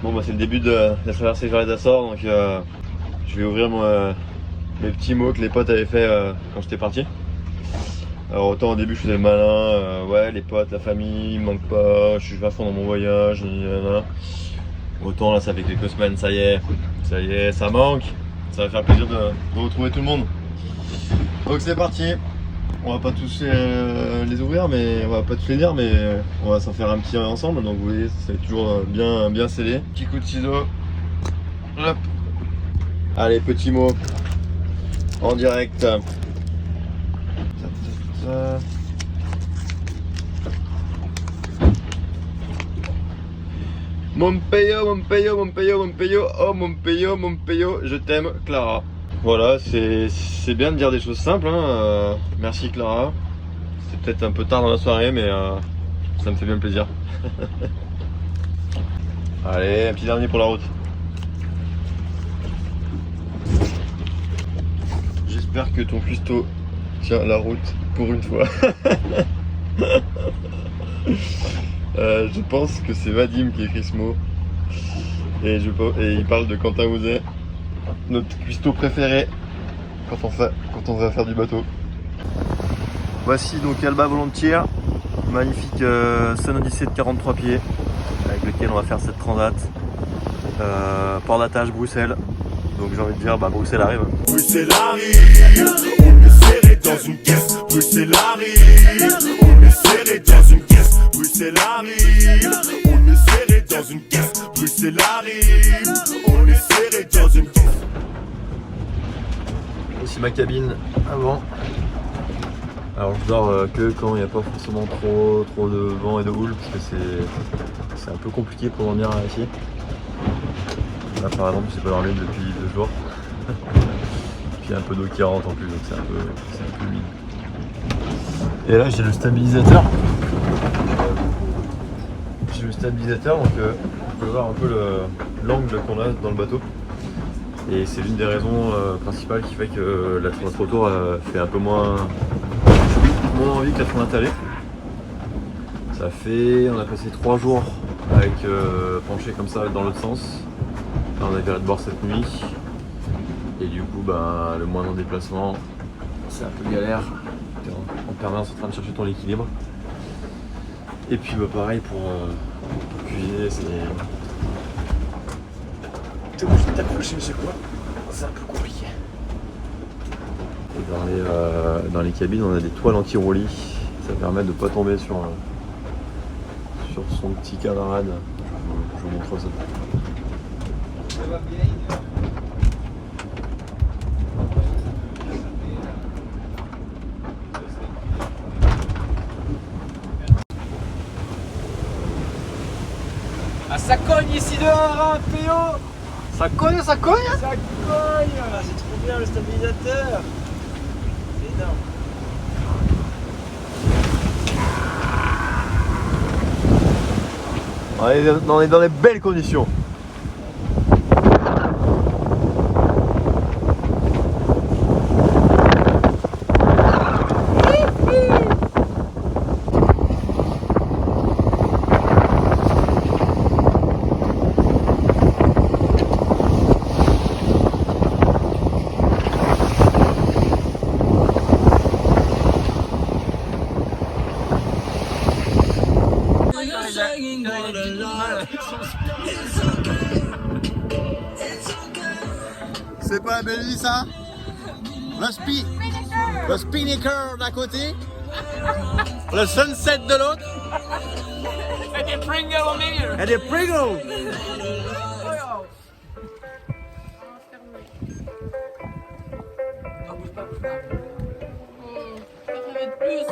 Bon bah c'est le début de la traversée vers les Açores, donc je vais ouvrir mes petits mots que les potes avaient fait quand j'étais parti. Alors autant au début je faisais le malin, ouais les potes, la famille, ils me manquent pas, je suis à fond dans mon voyage, nanana. Autant là ça fait quelques semaines, ça y est, ça manque, ça va faire plaisir de retrouver tout le monde. Donc c'est parti, on va pas tous les ouvrir, mais on va pas tous les lire, mais on va s'en faire un petit ensemble, donc vous voyez c'est toujours bien scellé. Petit coup de ciseau, hop. Allez petit mot, en direct. Montpeyo, oh Montpeyo, je t'aime, Clara. Voilà, c'est bien de dire des choses simples, hein. Merci Clara. C'est peut-être un peu tard dans la soirée, mais ça me fait bien plaisir. Allez, un petit dernier pour la route. J'espère que ton cuistot tient la route pour une fois. Je pense que c'est Vadim qui écrit ce mot. Et il parle de Quentin Mouzet, notre cuistot préféré quand on va faire du bateau. Voici donc Alba Volontiers, magnifique Sun Odyssey de 43 pieds avec lequel on va faire cette transat. Port d'attache Bruxelles. Donc j'ai envie de dire, bah Bruxelles arrive. Bruxelles arrive, on est serré dans une caisse. Bruxelles arrive, on est serré dans une caisse. Bruxelles arrive, on est serré dans une caisse. Bruxelles arrive, on est serré dans une caisse. Aussi ma cabine avant. Alors je dors que quand il n'y a pas forcément trop de vent et de houle, parce que c'est un peu compliqué pour dormir ici. Là par exemple j'ai pas dormi depuis 2 jours. Puis il y a un peu d'eau qui rentre en plus, donc c'est un peu humide. Et là j'ai le stabilisateur. Donc on peut voir un peu l'angle qu'on a dans le bateau. Et c'est l'une des raisons principales qui fait que la notre retour fait un peu moins envie que la fenêtre allée. On a passé 3 jours avec penché comme ça dans l'autre sens. Là on a viré de bord cette nuit. Et du coup bah, le moindre déplacement c'est un peu galère. T'es en permanence en train de chercher ton équilibre. Et puis bah pareil pour cuisiner c'est... T'es obligé de t'accrocher, c'est quoi? C'est un peu compliqué. Et dans les cabines, on a des toiles anti-roulis. Ça permet de ne pas tomber sur son petit camarade. Je vous montre ça. Ah, ça cogne ici dehors, hein, Péo. Ça cogne. Ça cogne. Ah, c'est trop bien le stabilisateur. C'est énorme. On est dans les belles conditions. C'est pas la belle vie ça? Le Spinnaker d'un côté, le Sunset de l'autre, Et des Pringles au milieu. et des Pringles. Ça va être plus.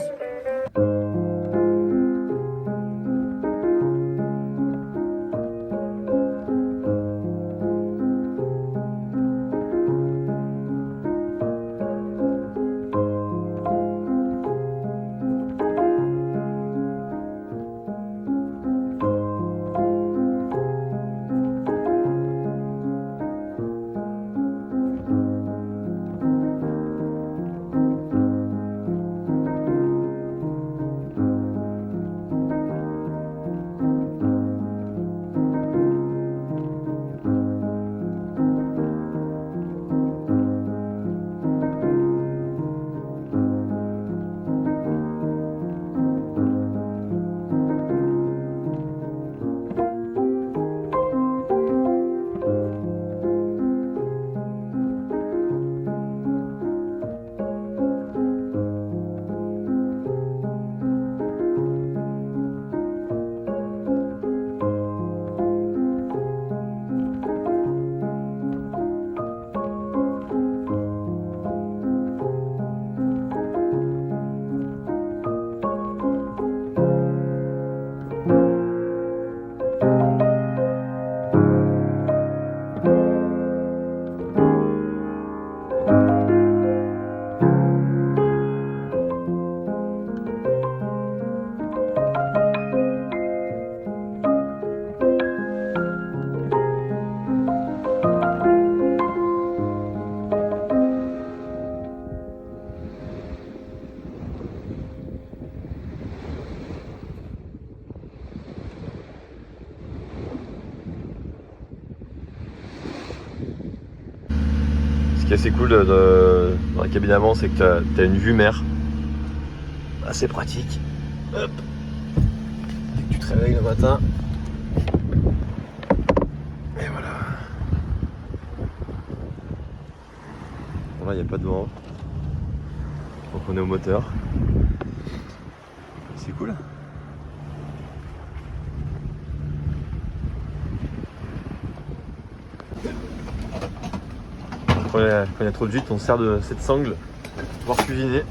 qui est assez cool dans la cabine avant, c'est que tu as une vue mer. Assez pratique. Hop. Dès que tu te réveilles le matin. Et voilà. Bon, là, il n'y a pas de vent. Donc on est au moteur. C'est cool. Quand il y a trop de gîtes, on se sert de cette sangle pour pouvoir cuisiner.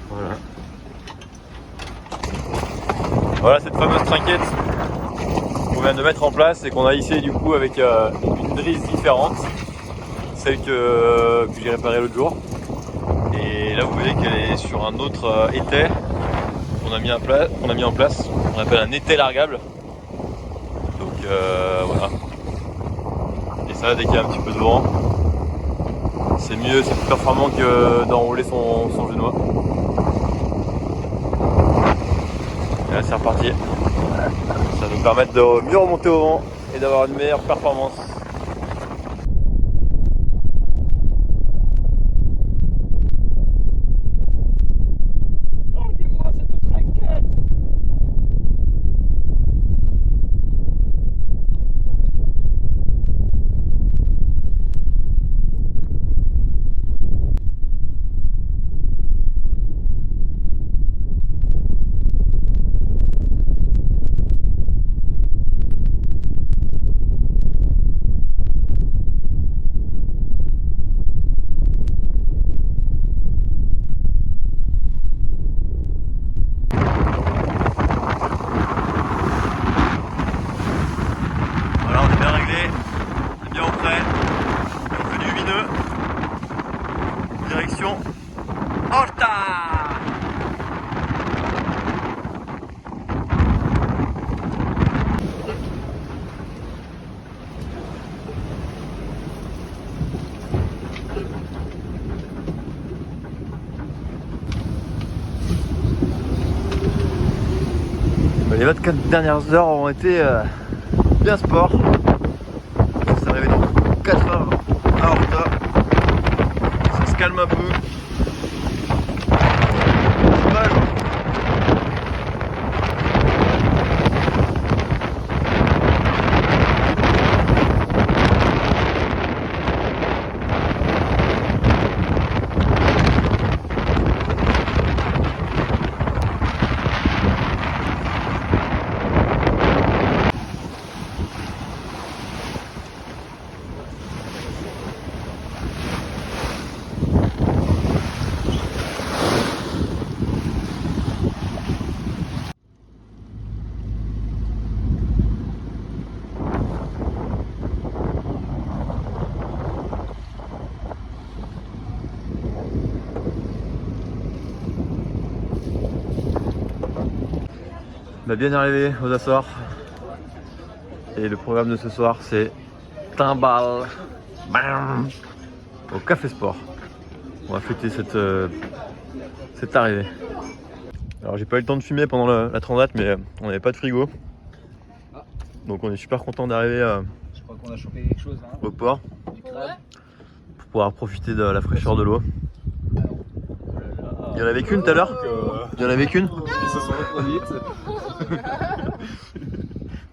Voilà. Voilà cette fameuse trinquette qu'on vient de mettre en place et qu'on a hissée du coup avec une drisse différente, celle que j'ai réparée l'autre jour. Et là vous voyez qu'elle est sur un autre étai qu'on a mis en place, on appelle un étai largable. Donc voilà. Et ça, dès qu'il y a un petit peu de vent, c'est mieux, c'est plus performant que d'enrouler son genois. Et là c'est reparti. Ça va nous permettre de mieux remonter au vent et d'avoir une meilleure performance. Direction Horta. Les 24 dernières heures ont été bien sport. C'est arrivé dans 4 heures à Horta. Ça se calme un peu. Dommage. On va bien arriver aux Açores et le programme de ce soir c'est timbal au Café Sport. On va fêter cette arrivée. Alors j'ai pas eu le temps de fumer pendant la transat mais on n'avait pas de frigo. Donc on est super content d'arriver Je crois qu'on a chopé quelque chose là. au port Du crabe. pour pouvoir profiter de la fraîcheur de l'eau. Il y en avait qu'une tout à l'heure. Il y en avait qu'une. Ils se sont reproduites.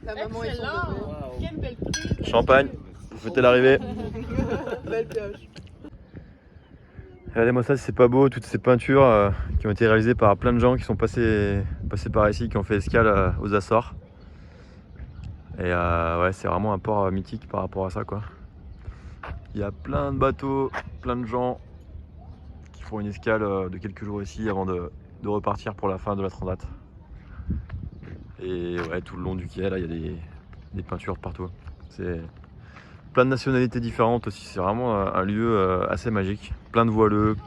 La maman est tombée. Quelle belle prise. Champagne, pour fêter l'arrivée. Belle pioche. Regardez-moi ça, c'est pas beau, toutes ces peintures qui ont été réalisées par plein de gens qui sont passés par ici, qui ont fait escale aux Açores. Et ouais, c'est vraiment un port mythique par rapport à ça, quoi. Il y a plein de bateaux, plein de gens qui font une escale de quelques jours ici avant de repartir pour la fin de la transat. Et ouais, tout le long du quai, là, il y a des peintures de partout. C'est plein de nationalités différentes aussi, c'est vraiment un lieu assez magique. Plein de voileux.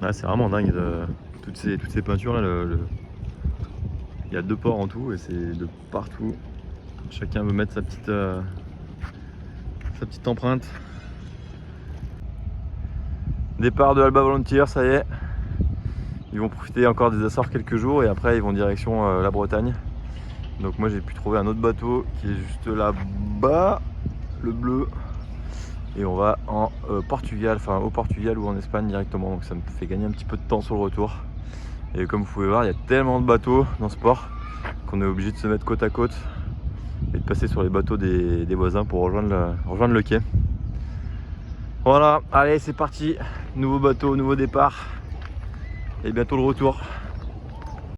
Ouais, c'est vraiment dingue, toutes ces peintures là. Il y a 2 ports en tout et c'est de partout. Chacun veut mettre sa petite empreinte. Départ de Alba Volunteer, ça y est. Ils vont profiter encore des Açores quelques jours et après ils vont direction la Bretagne. Donc moi j'ai pu trouver un autre bateau qui est juste là-bas. le bleu. Et on va en Portugal, enfin au Portugal ou en Espagne directement. Donc ça me fait gagner un petit peu de temps sur le retour. Et comme vous pouvez voir, il y a tellement de bateaux dans ce port qu'on est obligé de se mettre côte à côte et de passer sur les bateaux des voisins pour rejoindre le quai. Voilà, allez c'est parti, nouveau bateau, nouveau départ et bientôt le retour.